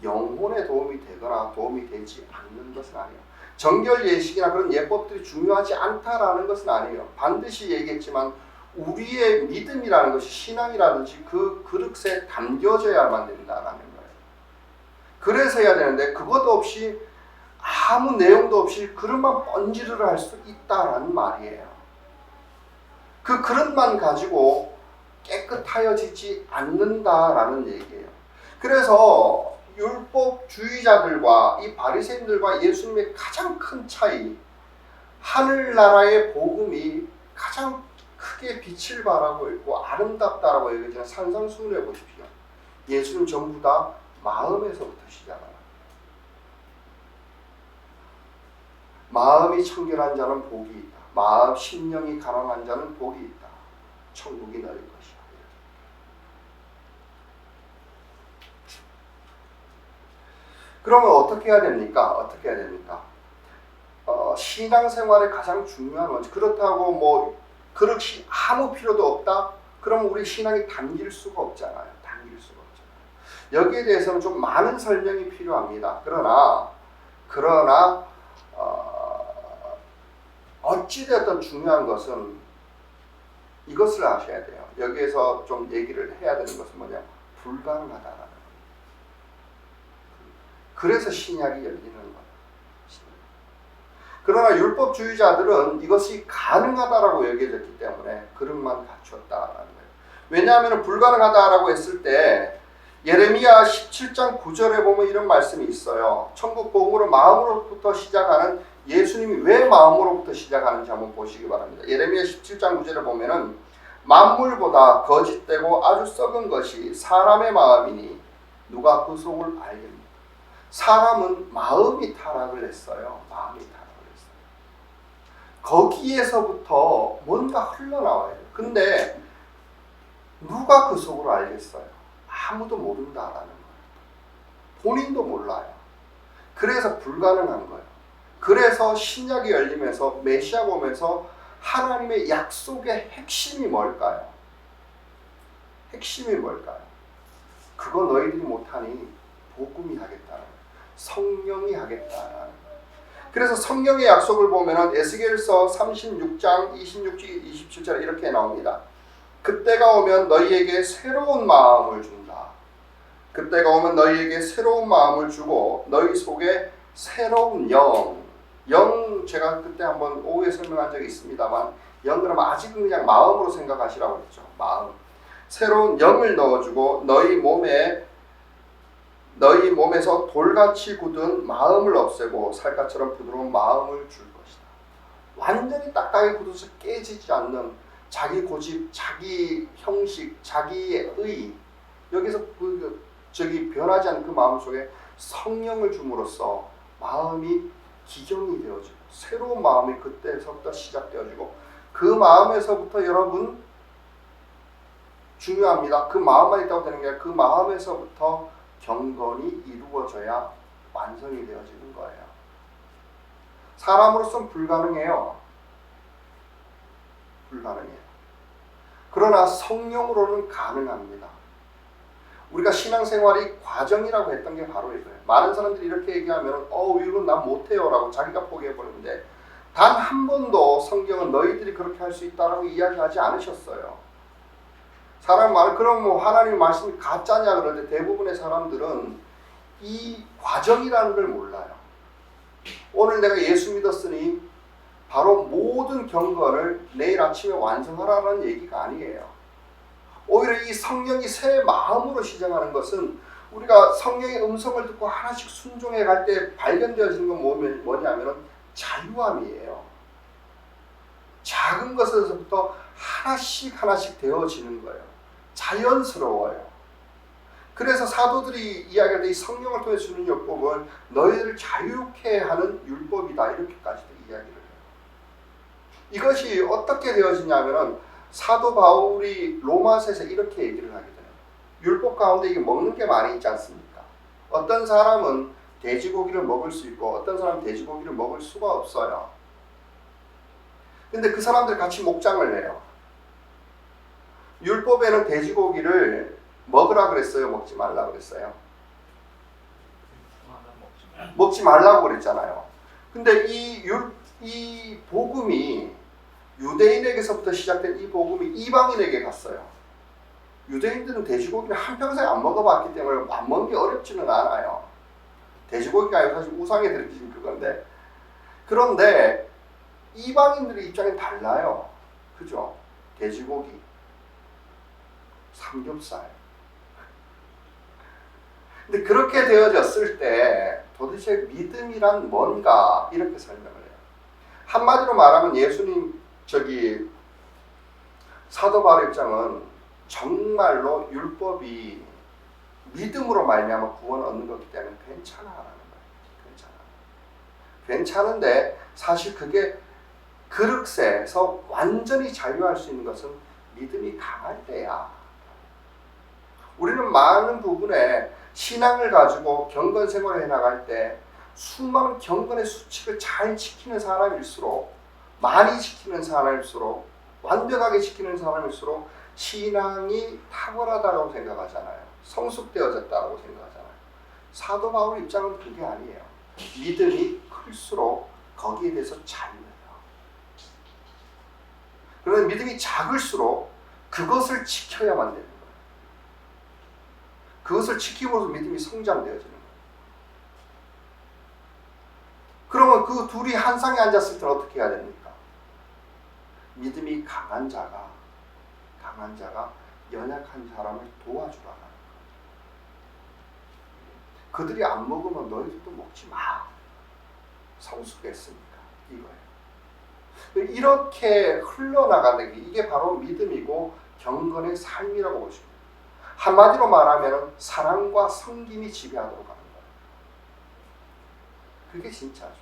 영혼에 도움이 되거나 도움이 되지 않는 것은 아니에요. 정결 예식이나 그런 예법들이 중요하지 않다라는 것은 아니에요. 반드시 얘기했지만 우리의 믿음이라는 것이 신앙이라든지 그 그릇에 담겨져야만 된다라는 거예요. 그래서 해야 되는데 그것도 없이 아무 내용도 없이 그릇만 번지르르 할 수 있다라는 말이에요. 그 그릇만 가지고 깨끗하여지지 않는다라는 얘기예요. 그래서 율법주의자들과 이 바리새인들과 예수님의 가장 큰 차이, 하늘나라의 복음이 가장 크게 빛을 발하고 있고 아름답다라고 얘기하지만 산상수훈해 보십시오. 예수는 전부 다 마음에서부터 시작합니다. 마음이 청결한 자는 복이 있다. 마음 심령이 가난한 자는 복이 있다. 천국이 너희 것이다. 그러면 어떻게 해야 됩니까? 신앙생활의 가장 중요한 원칙. 그렇다고 뭐 그릇이 아무 필요도 없다? 그러면 우리 신앙이 담길 수가 없잖아요. 여기에 대해서는 좀 많은 설명이 필요합니다. 그러나 어찌되었든 중요한 것은 이것을 아셔야 돼요. 여기에서 좀 얘기를 해야 되는 것은 뭐냐? 불가능하다라는 거예요. 그래서 신약이 열리는 거예요. 그러나 율법주의자들은 이것이 가능하다라고 여겨졌기 때문에 그릇만 갖추었다라는 거예요. 왜냐하면 불가능하다라고 했을 때 예레미야 17장 9절에 보면 이런 말씀이 있어요. 천국 복음으로 마음으로부터 시작하는, 예수님이 왜 마음으로부터 시작하는지 한번 보시기 바랍니다. 예레미야 17장 9절에 보면은 만물보다 거짓되고 아주 썩은 것이 사람의 마음이니 누가 그 속을 알겠느냐. 사람은 마음이 타락을 했어요. 마음이 타락을 했어요. 거기에서부터 뭔가 흘러나와요. 근데 누가 그 속을 알겠어요? 아무도 모른다라는 거예요. 본인도 몰라요. 그래서 불가능한 거예요. 그래서 신약이 열리면서 메시아가 오면서 하나님의 약속의 핵심이 뭘까요? 핵심이 뭘까요? 그거 너희들이 못하니 복음이 하겠다는 거예요. 성령이 하겠다는 거예요. 그래서 성령의 약속을 보면은 에스겔서 36장 26절 27절에 이렇게 나옵니다. 그때가 오면 너희에게 새로운 마음을 준다. 그때가 오면 너희에게 새로운 마음을 주고 너희 속에 새로운 영 제가 그때 한번 오후에 설명한 적이 있습니다만 영 그러면 아직은 그냥 마음으로 생각하시라고 했죠. 마음. 새로운 영을 넣어주고 너희 몸에서 돌같이 굳은 마음을 없애고 살갗처럼 부드러운 마음을 줄 것이다. 완전히 딱딱하게 굳어서 깨지지 않는 자기 고집, 자기 형식, 자기의 의, 여기서 변하지 않는 그 마음 속에 성령을 줌으로써 마음이 기경이 되어지고 새로운 마음이 그때서부터 시작되어지고 그 마음에서부터 여러분 중요합니다. 그 마음만 있다고 되는 게 아니라 그 마음에서부터 경건이 이루어져야 완성이 되어지는 거예요. 사람으로서는 불가능해요. 불가능해요. 그러나 성령으로는 가능합니다. 우리가 신앙생활이 과정이라고 했던 게 바로 이거예요. 많은 사람들이 이렇게 얘기하면 이건 난 못해요 라고 자기가 포기해버리는데 단 한 번도 성경은 너희들이 그렇게 할 수 있다라고 이야기하지 않으셨어요. 사람 말 그럼 뭐 하나님 말씀이 가짜냐 그럴 때 대부분의 사람들은 이 과정이라는 걸 몰라요. 오늘 내가 예수 믿었으니 바로 모든 경건을 내일 아침에 완성하라는 얘기가 아니에요. 오히려 이 성령이 새 마음으로 시작하는 것은 우리가 성령의 음성을 듣고 하나씩 순종해 갈 때 발견되어지는 건 뭐냐면 자유함이에요. 작은 것에서부터 하나씩 되어지는 거예요. 자연스러워요. 그래서 사도들이 이야기할 때 이 성령을 통해 주는 율법은 너희들을 자유케 하는 율법이다 이렇게까지도 이야기를 해요. 이것이 어떻게 되어지냐면은 사도 바울이 로마서에서 이렇게 얘기를 하게 돼요. 율법 가운데 이게 먹는 게 많이 있지 않습니까? 어떤 사람은 돼지고기를 먹을 수 있고 어떤 사람은 돼지고기를 먹을 수가 없어요. 근데 그 사람들 같이 목장을 해요. 율법에는 돼지고기를 먹으라 그랬어요? 먹지 말라 그랬어요? 먹지 말라고 그랬잖아요. 근데 이 복음이 유대인에게서부터 시작된 이 복음이 이방인에게 갔어요. 유대인들은 돼지고기를 한평생 안 먹어봤기 때문에 안 먹는 게 어렵지는 않아요. 돼지고기가 아니라 사실 우상에 드려진 그건데 그런데 이방인들의 입장이 달라요. 그죠? 돼지고기, 삼겹살. 근데 그렇게 되어졌을 때 도대체 믿음이란 뭔가 이렇게 설명을 해요. 한마디로 말하면 예수님 사도 바울의 입장은 정말로 율법이 믿음으로 말미암아 구원을 얻는 거기 때문에 괜찮아라는 거예요. 괜찮은데 사실 그게 그릇에서 완전히 자유할 수 있는 것은 믿음이 강할 때야. 우리는 많은 부분에 신앙을 가지고 경건 생활을 해나갈 때 수많은 경건의 수칙을 잘 지키는 사람일수록 많이 지키는 사람일수록 완벽하게 지키는 사람일수록 신앙이 탁월하다고 생각하잖아요. 성숙되어졌다고 생각하잖아요. 사도 바울 입장은 그게 아니에요. 믿음이 클수록 거기에 대해서 자유해요. 그런 믿음이 작을수록 그것을 지켜야만 되는 거예요. 그것을 지킴으로써 믿음이 성장되어지는 거예요. 그러면 그 둘이 한 상에 앉았을 때는 어떻게 해야 됩니까? 믿음이 강한 자가 연약한 사람을 도와주라 하는 거예요. 그들이 안 먹으면 너희들도 먹지 마. 성숙했으니까 이거예요. 이렇게 흘러나가는 게 이게 바로 믿음이고 경건의 삶이라고 보십니다. 한마디로 말하면 사랑과 섬김이 지배하도록 하는 거예요. 그게 진짜죠.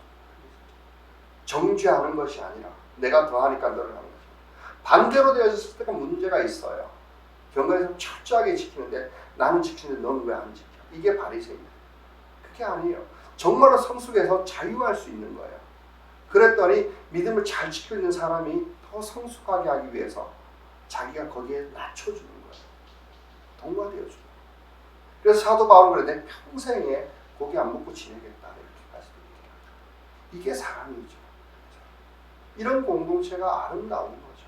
정죄하는 것이 아니라 내가 더하니까 너를 하는 거죠. 반대로 되어졌을 때가 문제가 있어요. 경건에서 철저하게 지키는데 나는 지키는데 너는 왜 안 지켜? 이게 바리새인이에요. 그게 아니에요. 정말로 성숙해서 자유할 수 있는 거예요. 그랬더니 믿음을 잘 지키고 있는 사람이 더 성숙하게 하기 위해서 자기가 거기에 낮춰주는 거예요. 동화되어주는 거예요. 그래서 사도 바울은 그래 내 평생에 고기 안 먹고 지내겠다 이렇게까지 얘기해요. 이게 사랑이죠. 이런 공동체가 아름다운 거죠.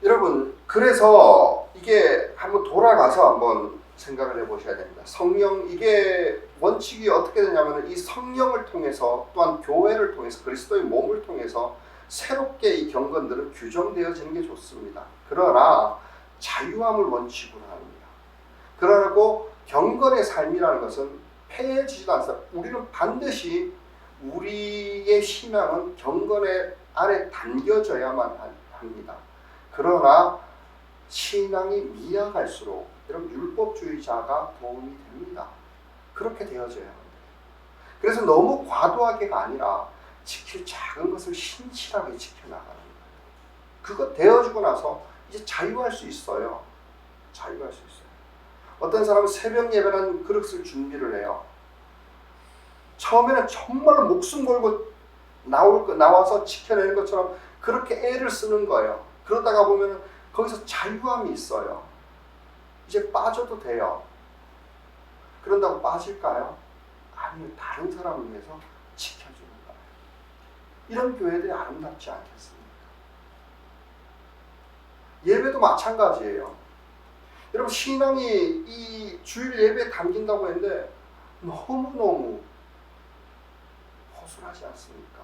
여러분, 그래서 이게 한번 돌아가서 한번 생각을 해보셔야 됩니다. 성령, 이게 원칙이 어떻게 되냐면 이 성령을 통해서 또한 교회를 통해서 그리스도의 몸을 통해서 새롭게 이 경건들은 규정되어지는 게 좋습니다. 그러나 자유함을 원칙으로 합니다. 그러고 경건의 삶이라는 것은 폐해지지도 않습니다. 우리는 반드시 우리의 신앙은 경건의 안에 담겨져야만 합니다. 그러나 신앙이 미약할수록 여러분 율법주의자가 도움이 됩니다. 그렇게 되어져야 합니다. 그래서 너무 과도하게가 아니라 지킬 작은 것을 신실하게 지켜나가는 거예요. 그거 되어주고 나서 이제 자유할 수 있어요. 자유할 수 있어요. 어떤 사람은 새벽 예배라는 그릇을 준비를 해요. 처음에는 정말로 목숨 걸고 나와서 지켜내는 것처럼 그렇게 애를 쓰는 거예요. 그러다가 보면 거기서 자유함이 있어요. 이제 빠져도 돼요. 그런다고 빠질까요? 아니요. 다른 사람을 위해서 지켜주는 거예요. 이런 교회들이 아름답지 않겠습니까? 예배도 마찬가지예요. 여러분 신앙이 이 주일 예배에 담긴다고 했는데 너무너무 허술하지 않습니까?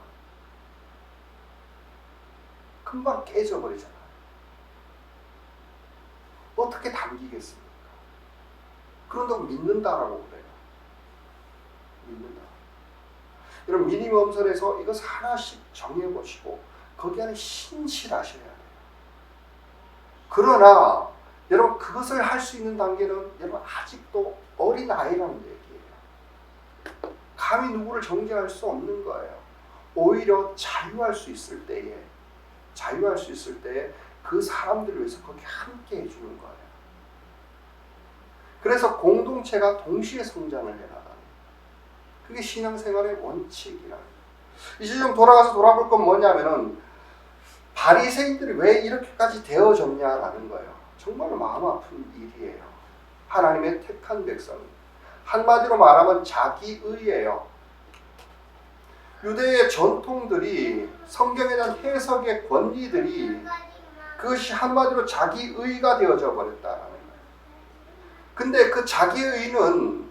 금방 깨져버리잖아요. 어떻게 담기겠습니까? 그런다고 믿는다라고 그래요. 믿는다. 여러분 미니멈선에서 이것을 하나씩 정해보시고 거기 안에 신실하셔야 돼요. 그러나 여러분 그것을 할 수 있는 단계는 여러분 아직도 어린아이라는 얘기예요. 감히 누구를 정죄할 수 없는 거예요. 오히려 자유할 수 있을 때에 그 사람들을 위해서 거기 함께 해주는 거예요. 그래서 공동체가 동시에 성장을 해나가는 거예요. 그게 신앙생활의 원칙이라는 거예요. 이제 좀 돌아볼 건 뭐냐면은 바리새인들이 왜 이렇게까지 되어졌냐라는 거예요. 정말 마음 아픈 일이에요. 하나님의 택한 백성. 한마디로 말하면 자기의예요. 유대의 전통들이 성경에 대한 해석의 권리들이 그것이 한마디로 자기의가 되어져 버렸다라는 거예요. 근데 그 자기의는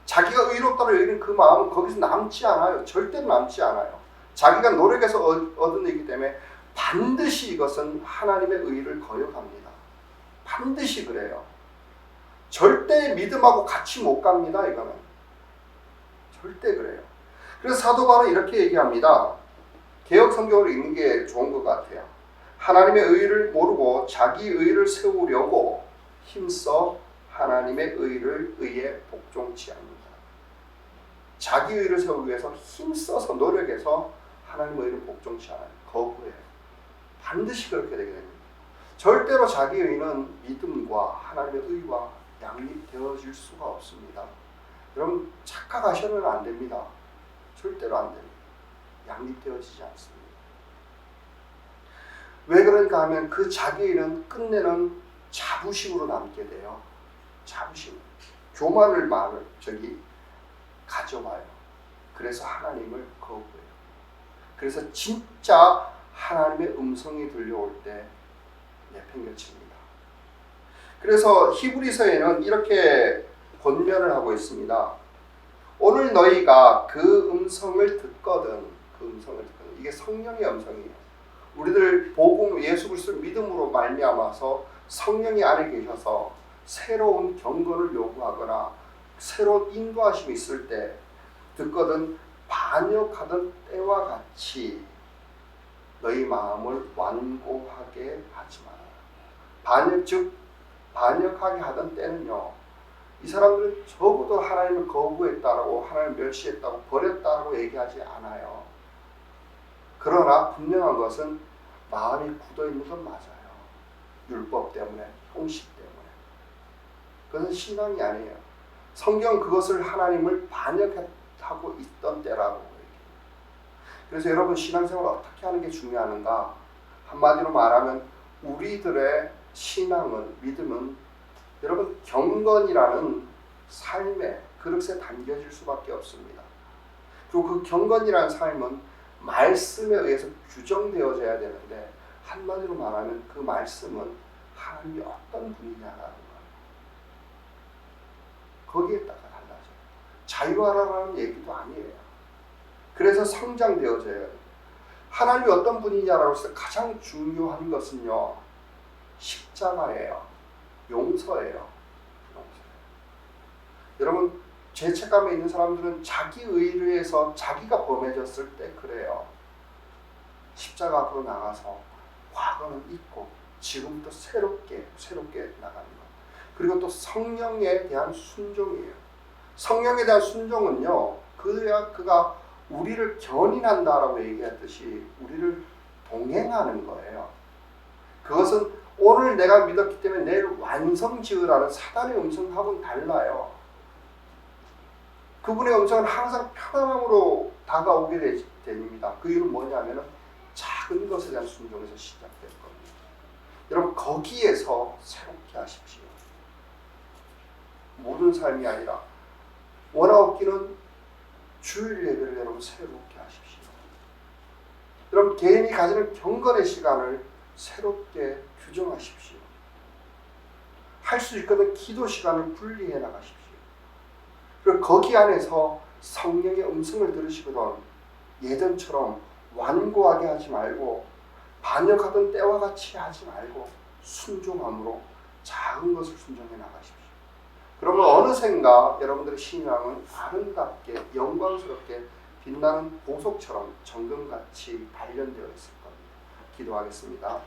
자기가 의롭다고 여기는 그 마음은 거기서 남지 않아요. 절대로 남지 않아요. 자기가 노력해서 얻은 일이기 때문에 반드시 이것은 하나님의 의를 거역합니다. 반드시 그래요. 절대 믿음하고 같이 못 갑니다. 이거는 절대 그래요. 그래서 사도 바울은 이렇게 얘기합니다. 개역 성경을 읽는 게 좋은 것 같아요. 하나님의 의를 모르고 자기 의를 세우려고 힘써 하나님의 의에 복종치 않는다. 자기 의를 세우기 위해서 힘써서 노력해서 하나님의 의를 복종치 않아요. 거부해요. 반드시 그렇게 되게 됩니다. 절대로 자기 의는 믿음과 하나님의 의와 양립되어질 수가 없습니다. 여러분 착각하셔는 안 됩니다. 절대로 안 됩니다. 양립되어지지 않습니다. 왜 그러니까 하면 그 자기의는 끝내는 자부심으로 남게 돼요. 자부심. 교만을 가져와요. 그래서 하나님을 거부해요. 그래서 진짜 하나님의 음성이 들려올 때 내팽개칩니다. 그래서 히브리서에는 이렇게 권면을 하고 있습니다. 오늘 너희가 그 음성을 듣거든, 이게 성령의 음성이에요. 우리들 복음 예수 그리스도를 믿음으로 말미암아서 성령이 안에 계셔서 새로운 경건을 요구하거나 새로운 인도하심이 있을 때 듣거든 반역하던 때와 같이 너희 마음을 완고하게 하지 마라. 반역하게 하던 때는요, 이 사람들은 적어도 하나님을 거부했다라고, 하나님을 멸시했다고, 버렸다라고 얘기하지 않아요. 그러나 분명한 것은 마음이 굳어있는 건 맞아요. 율법 때문에, 형식 때문에. 그것은 신앙이 아니에요. 성경은 그것을 하나님을 반역하고 있던 때라고 얘기해요. 그래서 여러분 신앙생활을 어떻게 하는 게 중요한가? 한마디로 말하면 우리들의 신앙은, 믿음은 여러분 경건이라는 삶의 그릇에 담겨질 수밖에 없습니다. 그리고 그 경건이라는 삶은 말씀에 의해서 규정되어져야 되는데, 한마디로 말하면 그 말씀은 하나님이 어떤 분이냐라는 거예요. 거기에 따라 달라져요. 자유하라는 얘기도 아니에요. 그래서 성장되어져야 돼요. 하나님이 어떤 분이냐라고 해서 가장 중요한 것은요, 십자가예요. 용서예요. 여러분, 죄책감에 있는 사람들은 자기 의를 위해서 자기가 범해졌을 때 그래요. 십자가 앞으로 나가서 과거는 잊고 지금부터 새롭게 나가는 것. 그리고 또 성령에 대한 순종이에요. 성령에 대한 순종은요, 그가 우리를 견인한다라고 얘기했듯이 우리를 동행하는 거예요. 그것은 오늘 내가 믿었기 때문에 내일 완성 지으라는 사단의 음성하고는 달라요. 그분의 음성은 항상 평안함으로 다가오게 됩니다. 그 이유는 뭐냐면 작은 것에 대한 순종에서 시작될 겁니다. 여러분, 거기에서 새롭게 하십시오. 모든 삶이 아니라 원하옵기는 주일 예배를 여러분 새롭게 하십시오. 여러분, 개인이 가지는 경건의 시간을 새롭게 규정하십시오. 할 수 있거든 기도 시간을 분리해 나가십시오. 그리고 거기 안에서 성령의 음성을 들으시거든 예전처럼 완고하게 하지 말고 반역하던 때와 같이 하지 말고 순종함으로 작은 것을 순종해 나가십시오. 그러면 어느샌가 여러분들의 신앙은 아름답게 영광스럽게 빛나는 보석처럼 정금같이 발견되어 있을 겁니다. 기도하겠습니다.